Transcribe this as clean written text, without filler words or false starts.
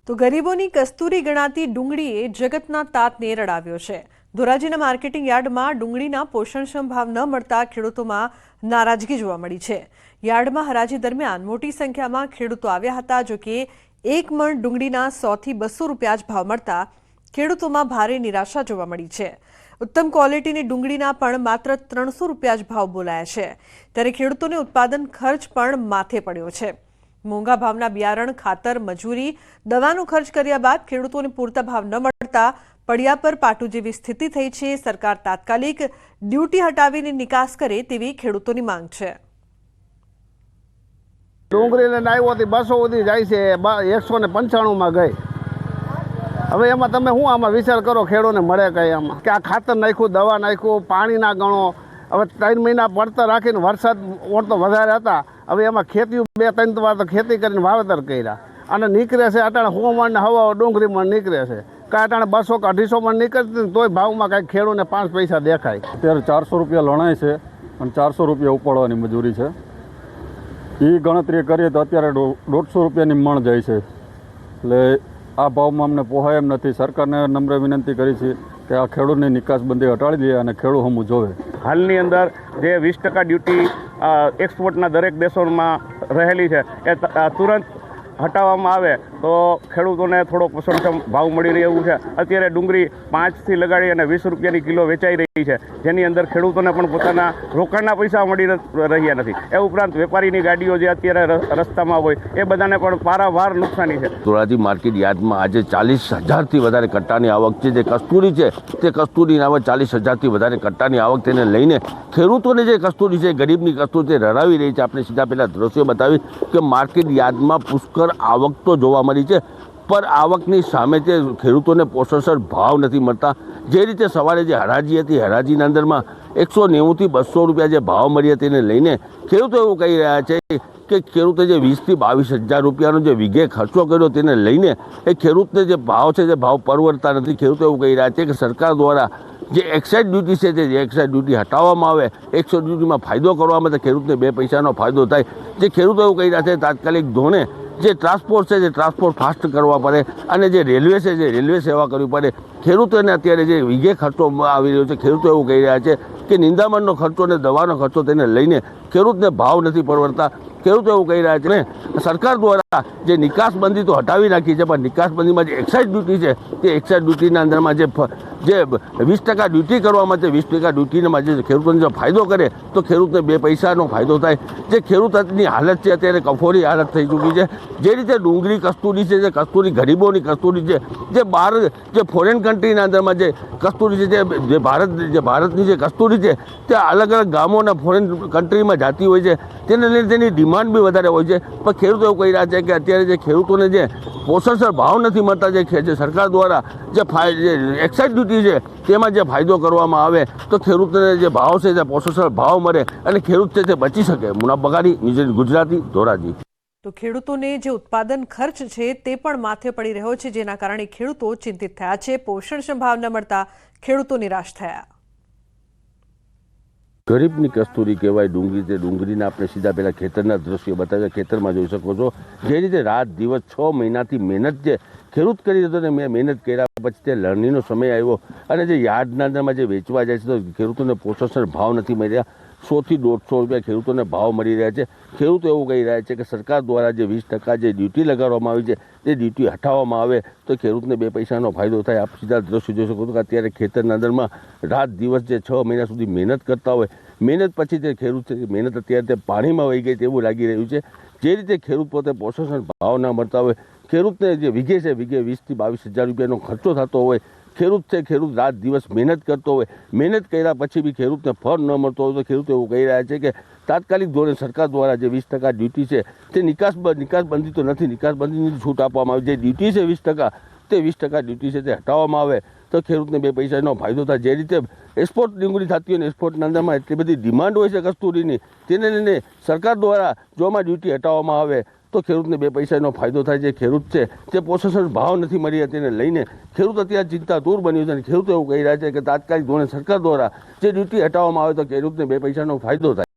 તો ગરીબોની કસ્તુરી ગણાતી ડુંગળીએ જગતના તાતને રડાવ્યો છે। ધોરાજીના માર્કેટિંગ યાર્ડમાં ડુંગળીના પોષણક્ષમ ભાવ ન મળતા ખેડૂતોમાં નારાજગી જોવા મળી છે। યાર્ડમાં હરાજી દરમિયાન મોટી સંખ્યામાં ખેડૂતો આવ્યા હતા। જો કે એક મણ ડુંગળીના 100 થી 200 રૂપિયા જ ભાવ મળતા ખેડૂતોમાં ભારે નિરાશા જોવા મળી છે। उत्तम क्वॉलिटीની ડુંગળીના પણ માત્ર 300 રૂપિયા જ ભાવ બોલાયા છે। ત્યારે ખેડૂતોને ઉત્પાદન ખર્ચ પણ માથે પડ્યો છે। મોંઘા ભાવના બિયારણ, ખાતર, મજૂરી, દવાનો ખર્ચ કર્યા બાદ ખેડૂતોને પૂરતા ભાવ ન મળતા પડ્યા પર પાટું જેવી સ્થિતિ થઈ છે। સરકાર તાત્કાલિક ડ્યુટી હટાવીને નિકાસ કરે તેવી ખેડૂતોની માંગ છે। ડુંગળીને આવ્યોથી 200 સુધી જાય છે, 195 માં ગઈ। હવે એમાં તમે શું આમાં વિચાર કરો, ખેડૂતને મળે કઈ આમાં કે આ ખાતર નાખ્યું, દવા નાખ્યું, પાણી ના ગણો। હવે 3 મહિના પડતર રાખીને વરસાદ ઓળતો વધારે હતા। હવે એમાં ખેતી 2-3 વાર તો ખેતી કરીને વાવેતર કર્યા અને નીકળે છે અટાણે 100 મણ હવા ડુંગળીમાં નીકળે છે। કાંઈ અટાણે 200 કે 250 મણ નીકળતી તોય ભાવમાં કાંઈ ખેડૂતને 5 પૈસા દેખાય। અત્યારે 400 રૂપિયા લણાય છે અને 400 રૂપિયા ઉપાડવાની મજૂરી છે। એ ગણતરી કરીએ તો અત્યારે 150 રૂપિયાની મણ જાય છે। એટલે આ ભાવમાં અમને પોહાય એમ નથી। સરકારને નમ્ર વિનંતી કરી છે કે આ ખેડૂતની નિકાસબંધી હટાડી દે અને ખેડૂત હમું જોવે। હાલની અંદર જે 20% ડ્યુટી એક્સપોર્ટના દરેક દેશોમાં રહેલી છે એ તુરંત હટાવવામાં આવે તો ખેડૂતોને થોડો પોષણક્ષમ ભાવ મળી રહ્યું છે। અત્યારે ડુંગળી 5 થી લગાડી અને 20 રૂપિયાની કિલો વેચાઈ રહી છે, જેની અંદર ખેડૂતોને પણ પોતાના રોકાણના પૈસા મળી રહ્યા નથી। એ ઉપરાંત વેપારીની ગાડીઓ જે અત્યારે રસ્તામાં હોય એ બધાને પણ પારાવાર નુકસાની છે। ધોરાજી માર્કેટ યાર્ડમાં આજે 40,000થી વધારે કટ્ટાની આવક છે। જે કસ્તુરી છે તે કસ્તુરીની આવક 40,000થી વધારે કટ્ટાની આવક તેને લઈને ખેડૂતોને જે કસ્તુરી છે, ગરીબની કસ્તુરી રડાવી રહી છે। આપણે સીધા પહેલાં દ્રશ્યો બતાવી કે માર્કેટ યાર્ડમાં પુષ્કળ આવક તો જોવા મળી છે, પણ આવકની સામે તે ખેડૂતોને પોષણસર ભાવ નથી મળતા। જે રીતે સવારે જે હરાજી હતી, હરાજીના અંદરમાં 190 થી 200 રૂપિયા જે ભાવ મળ્યા તેને લઈને ખેડૂતો એવું કહી રહ્યા છે કે ખેડૂતે જે 20 થી 22,000 રૂપિયાનો જે વીઘે ખર્ચો કર્યો તેને લઈને એ ખેડૂતને જે ભાવ છે તે ભાવ પરવડતા નથી। ખેડૂતો એવું કહી રહ્યા છે કે સરકાર દ્વારા જે એક્સાઇઝ ડ્યુટી છે તે એક્સાઇઝ ડ્યુટી હટાવવામાં આવે, એક્સાઇઝ ડ્યુટીમાં ફાયદો કરવામાં આવે તો ખેડૂતને 2 પૈસાનો ફાયદો થાય। જે ખેડૂતો એવું કહી રહ્યા છે તાત્કાલિક ધોરણે જે ટ્રાન્સપોર્ટ છે, જે ટ્રાન્સપોર્ટ ફાસ્ટ કરવા પડે અને જે રેલવે છે, જે રેલવે સેવા કરવી પડે। ખેડૂતોને અત્યારે જે વીઘે ખર્ચો આવી રહ્યો છે, ખેડૂતો એવું કહી રહ્યા છે કે નિંદામણનો ખર્ચો અને દવાનો ખર્ચો તેને લઈને ખેડૂતને ભાવ નથી પરવડતા। ખેડૂતો એવું કહી રહ્યા છે ને સરકાર દ્વારા જે નિકાસબંધી તો હટાવી નાખી છે, પણ નિકાસબંધીમાં જે એક્સાઇઝ ડ્યુટી છે તે એક્સાઇઝ ડ્યુટીના અંદરમાં જે 20% ડ્યુટી કરવામાં છે, 20% ડ્યુટીમાં જે ખેડૂતોને જો ફાયદો કરે તો ખેડૂતને 2 પૈસાનો ફાયદો થાય। જે ખેડૂતની હાલત છે અત્યારે કફોડી હાલત થઈ ચૂકી છે। જે રીતે ડુંગળી કસ્તુરી છે, જે કસ્તુરી ગરીબોની કસ્તુરી છે, જે બહાર જે ફોરેન કન્ટ્રીના અંદરમાં જે કસ્તુરી છે, જે ભારતની જે કસ્તુરી છે તે અલગ અલગ ગામોના ફોરેન કન્ટ્રીમાં જતી હોય છે, તેને લઈને તેની ડિમાન્ડ બી વધારે હોય છે। પણ ખેડૂતો એવું કહી રહ્યા છે કે અત્યારે જે ખેડૂતોને જે પોષણસર ભાવ નથી મળતા, જે સરકાર દ્વારા જે એક્સાઇઝ ડ્યુટી છે તેમાં જે ફાયદો કરવામાં આવે તો ખેડૂતોને જે ભાવ છે તે પોષણસર ભાવ મળે અને ખેડૂત છે તે બચી શકે। મુનાફ બગાડી, ન્યૂઝ ગુજરાતી, ધોરાજી। તો ખેડૂતોને જે ઉત્પાદન ખર્ચ છે તે પણ માથે પડી રહ્યો છે, જેના કારણે ખેડૂતો ચિંતિત થયા છે। પોષણક્ષમ ભાવ ન મળતા ખેડૂતો નિરાશ થયા। ગરીબની કસ્તુરી કહેવાય ડુંગળી। તે ડુંગળીના આપણે સીધા પહેલાં ખેતરના દ્રશ્યો બતાવ્યા। ખેતરમાં જોઈ શકો છો જે રીતે રાત દિવસ 6 મહિનાથી મહેનત જે ખેડૂત કરી હતો ને મેં મહેનત કર્યા પછી તે લણણીનો સમય આવ્યો અને જે યાર્ડના અંદરમાં જે વેચવા જાય છે તો ખેડૂતોને પોષણસર ભાવ નથી મળ્યા। 100 થી 150 રૂપિયા ખેડૂતોને ભાવ મળી રહ્યા છે। ખેડૂતો એવું કહી રહ્યા છે કે સરકાર દ્વારા જે 20% જે ડ્યુટી લગાડવામાં આવી છે તે ડ્યુટી હટાવવામાં આવે તો ખેડૂતને 2 પૈસાનો ફાયદો થાય। આપ સીધા દ્રશ્યો જોઈ શકો છો કે અત્યારે ખેતરના અંદરમાં રાત દિવસ જે 6 મહિના સુધી મહેનત કરતા હોય, મહેનત પછી તે ખેડૂત છે મહેનત અત્યારે તે પાણીમાં વહી ગઈ તેવું લાગી રહ્યું છે। જે રીતે ખેડૂત પોતે પોષણસર ભાવ ના મળતા હોય, ખેડૂતને જે વીઘે છે વીઘે 20 થી 22,000 રૂપિયાનો ખર્ચો થતો હોય, ખેડૂત છે ખેડૂત રાત દિવસ મહેનત કરતો હોય, મહેનત કર્યા પછી બી ખેડૂતને ફળ ન મળતો હોય તો ખેડૂતો એવું કહી રહ્યા છે કે તાત્કાલિક ધોરણે સરકાર દ્વારા જે 20% ડ્યુટી છે તે નિકાસબંધી તો નથી, નિકાસબંધીની છૂટ આપવામાં આવે। જે ડ્યુટી છે 20% તે 20% ડ્યુટી છે તે હટાવવામાં આવે તો ખેડૂતને 2 પૈસાનો ફાયદો થાય। જે રીતે એક્સપોર્ટ ડુંગળી થતી હોય ને એક્સપોર્ટના અંદરમાં એટલી બધી ડિમાન્ડ હોય છે કસ્તુરીની, તેને લઈને સરકાર દ્વારા જો આમાં ડ્યુટી હટાવવામાં આવે તો ખેડૂતને 2 પૈસાનો ફાયદો થાય। જે ખેડૂત છે તે પોષણસર ભાવ નથી મળી તેને લઈને ખેડૂત અત્યારે ચિંતા દૂર બન્યું છે અને ખેડૂતો એવું કહી રહ્યા છે કે તાત્કાલિક ધોરણે સરકાર દ્વારા જે ડ્યુટી હટાવવામાં આવે તો ખેડૂતને 2 પૈસાનો ફાયદો થાય।